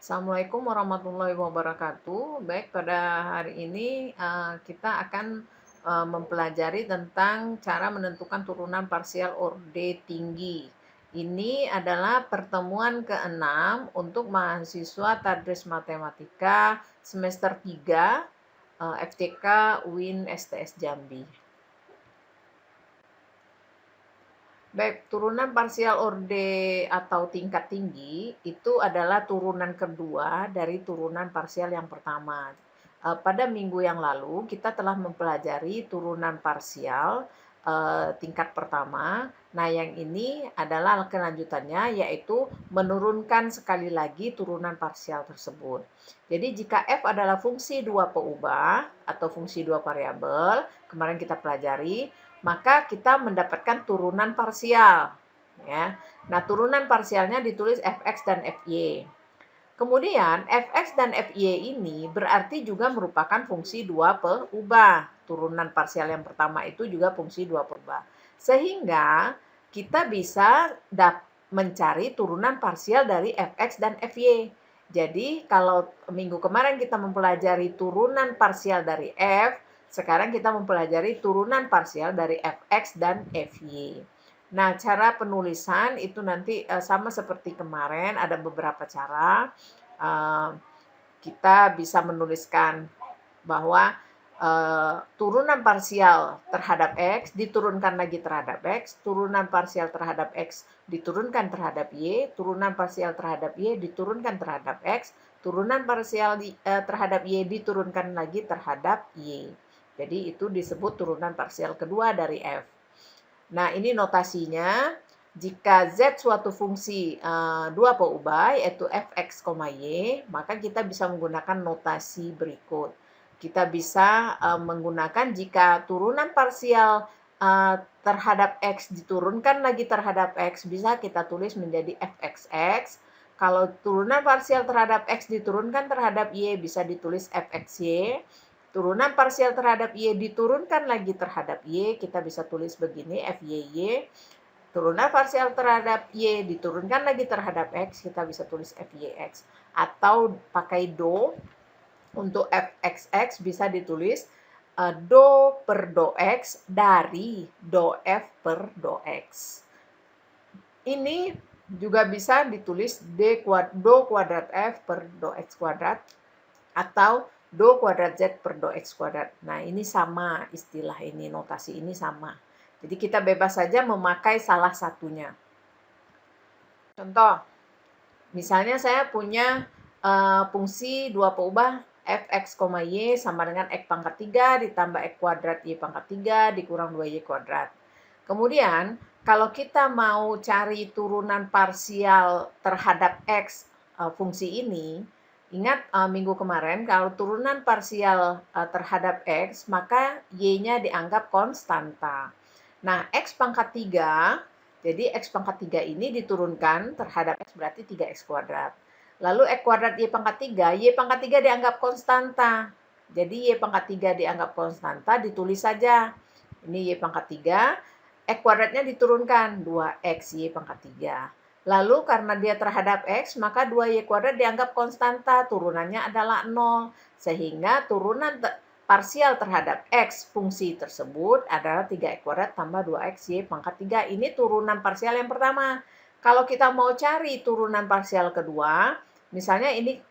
Assalamualaikum warahmatullahi wabarakatuh. Baik, pada hari ini kita akan mempelajari tentang cara menentukan turunan parsial orde tinggi. Ini adalah pertemuan ke-6 untuk mahasiswa Tadris Matematika semester 3 FTK UIN STS Jambi. Baik, turunan parsial orde atau tingkat tinggi itu adalah turunan kedua dari turunan parsial yang pertama. Pada minggu yang lalu kita telah mempelajari turunan parsial tingkat pertama. Nah, yang ini adalah kelanjutannya, yaitu menurunkan sekali lagi turunan parsial tersebut. Jadi jika f adalah fungsi dua peubah atau fungsi dua variabel, kemarin kita pelajari, maka kita mendapatkan turunan parsial. Ya. Nah, turunan parsialnya ditulis fx dan fy. Kemudian fx dan fy ini berarti juga merupakan fungsi dua peubah. Turunan parsial yang pertama itu juga fungsi dua peubah. Sehingga kita bisa mencari turunan parsial dari fx dan fy. Jadi kalau minggu kemarin kita mempelajari turunan parsial dari f, sekarang kita mempelajari turunan parsial dari fx dan fy. Nah, cara penulisan itu nanti sama seperti kemarin, ada beberapa cara. Kita bisa menuliskan bahwa turunan parsial terhadap x diturunkan lagi terhadap x, turunan parsial terhadap x diturunkan terhadap y, turunan parsial terhadap y diturunkan terhadap x, turunan parsial terhadap y diturunkan lagi terhadap y. Jadi itu disebut turunan parsial kedua dari f. Nah, ini notasinya. Jika z suatu fungsi dua peubah, yaitu fx, y, maka kita bisa menggunakan notasi berikut. Kita bisa menggunakan jika turunan parsial terhadap x diturunkan lagi terhadap x, bisa kita tulis menjadi fxx. Kalau turunan parsial terhadap x diturunkan terhadap y, bisa ditulis fxy. Turunan parsial terhadap y diturunkan lagi terhadap y, kita bisa tulis begini, fyy. Turunan parsial terhadap y diturunkan lagi terhadap x, kita bisa tulis fyx. Atau pakai do, untuk fxx bisa ditulis do per do x dari do f per do x. Ini juga bisa ditulis do kuadrat f per do x kuadrat atau do kuadrat z per do x kuadrat. Nah, ini sama istilah ini, notasi ini sama. Jadi kita bebas saja memakai salah satunya. Contoh, misalnya saya punya fungsi dua peubah fx, y sama dengan x pangkat 3 ditambah x kuadrat y pangkat 3 dikurang 2y kuadrat. Kemudian, kalau kita mau cari turunan parsial terhadap x fungsi ini, ingat minggu kemarin kalau turunan parsial terhadap x, maka y-nya dianggap konstanta. Nah, x pangkat 3, jadi x pangkat 3 ini diturunkan terhadap x berarti 3x kuadrat. Lalu x kuadrat y pangkat 3 dianggap konstanta. Jadi y pangkat 3 dianggap konstanta, ditulis saja. Ini y pangkat 3, x kuadratnya diturunkan 2x y pangkat 3. Lalu karena dia terhadap x, maka 2y kuadrat dianggap konstanta, turunannya adalah 0. Sehingga turunan parsial terhadap x fungsi tersebut adalah 3x kuadrat tambah 2x y pangkat 3. Ini turunan parsial yang pertama. Kalau kita mau cari turunan parsial kedua, misalnya ini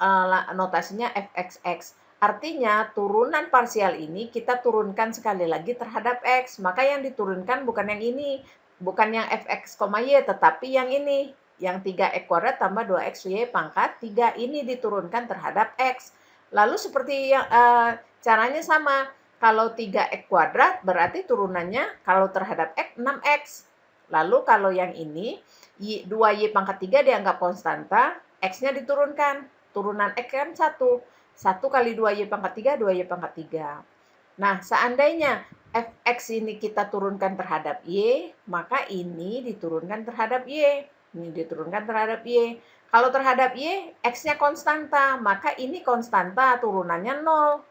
notasinya fxx. Artinya turunan parsial ini kita turunkan sekali lagi terhadap x. Maka yang diturunkan bukan yang ini, bukan yang fx, y, tetapi yang ini. Yang 3x kuadrat tambah 2x y pangkat 3 ini diturunkan terhadap x. Lalu seperti yang caranya sama. Kalau 3x kuadrat berarti turunannya kalau terhadap x 6x. Lalu kalau yang ini 2y pangkat 3 dianggap konstanta, x-nya diturunkan. Turunan x kan 1. 1 kali 2y pangkat 3, 2y pangkat 3. Nah, seandainya fx ini kita turunkan terhadap y, maka ini diturunkan terhadap y. Ini diturunkan terhadap y. Kalau terhadap y, x-nya konstanta, maka ini konstanta, turunannya 0.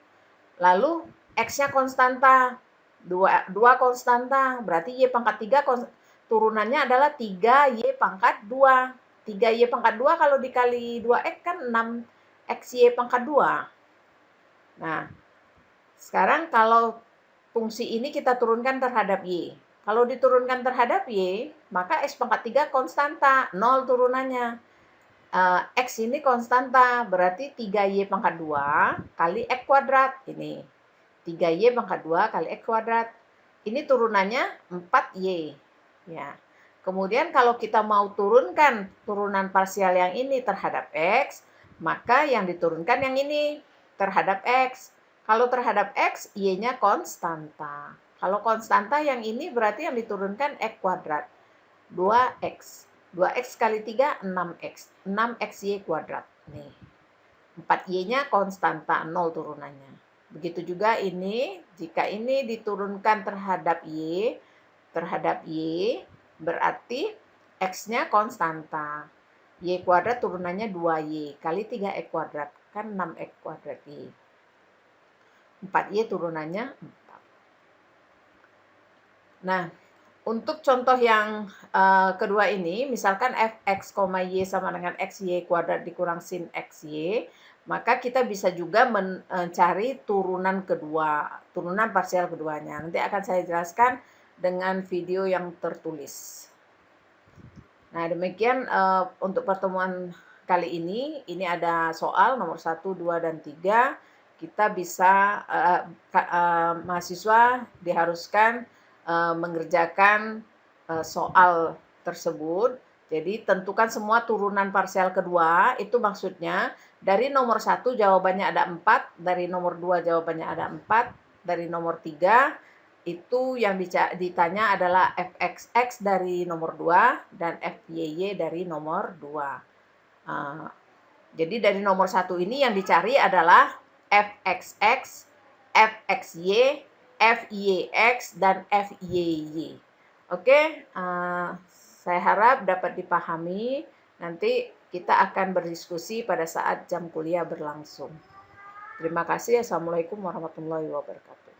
Lalu x-nya konstanta, 2 konstanta, berarti y pangkat 3 turunannya adalah 3y pangkat 2. 3Y pangkat 2 kalau dikali 2X kan 6XY pangkat 2. Nah, sekarang kalau fungsi ini kita turunkan terhadap Y. Kalau diturunkan terhadap Y, maka X pangkat 3 konstanta, 0 turunannya. X ini konstanta, berarti 3Y pangkat 2 kali X kuadrat. Ini 3Y pangkat 2 kali X kuadrat. Ini turunannya 4Y. Ya. Kemudian kalau kita mau turunkan turunan parsial yang ini terhadap X, maka yang diturunkan yang ini terhadap X. Kalau terhadap X, Y-nya konstanta. Kalau konstanta yang ini berarti yang diturunkan X kuadrat. 2X. 2X kali 3, 6X. 6XY kuadrat. Nih. 4Y-nya konstanta, 0 turunannya. Begitu juga ini, jika ini diturunkan terhadap Y, berarti X-nya konstanta. Y kuadrat turunannya 2Y kali 3X kuadrat. Kan 6X kuadrat Y. 4Y turunannya 4. Nah, untuk contoh yang kedua ini, misalkan fx, y sama dengan xy kuadrat dikurang sin xy, maka kita bisa juga mencari turunan kedua, turunan parsial keduanya. Nanti akan saya jelaskan dengan video yang tertulis. Nah, demikian untuk pertemuan kali ini ada soal nomor 1, 2, dan 3. Kita bisa, mahasiswa diharuskan mengerjakan soal tersebut. Jadi tentukan semua turunan parsial kedua, itu maksudnya dari nomor 1 jawabannya ada 4, dari nomor 2 jawabannya ada 4, dari nomor 3 itu yang ditanya adalah fxx dari nomor 2 dan fyy dari nomor 2. Jadi dari nomor 1 ini yang dicari adalah fxx, fxy, fyx, dan fyy. Oke, saya harap dapat dipahami. Nanti kita akan berdiskusi pada saat jam kuliah berlangsung. Terima kasih. Assalamualaikum warahmatullahi wabarakatuh.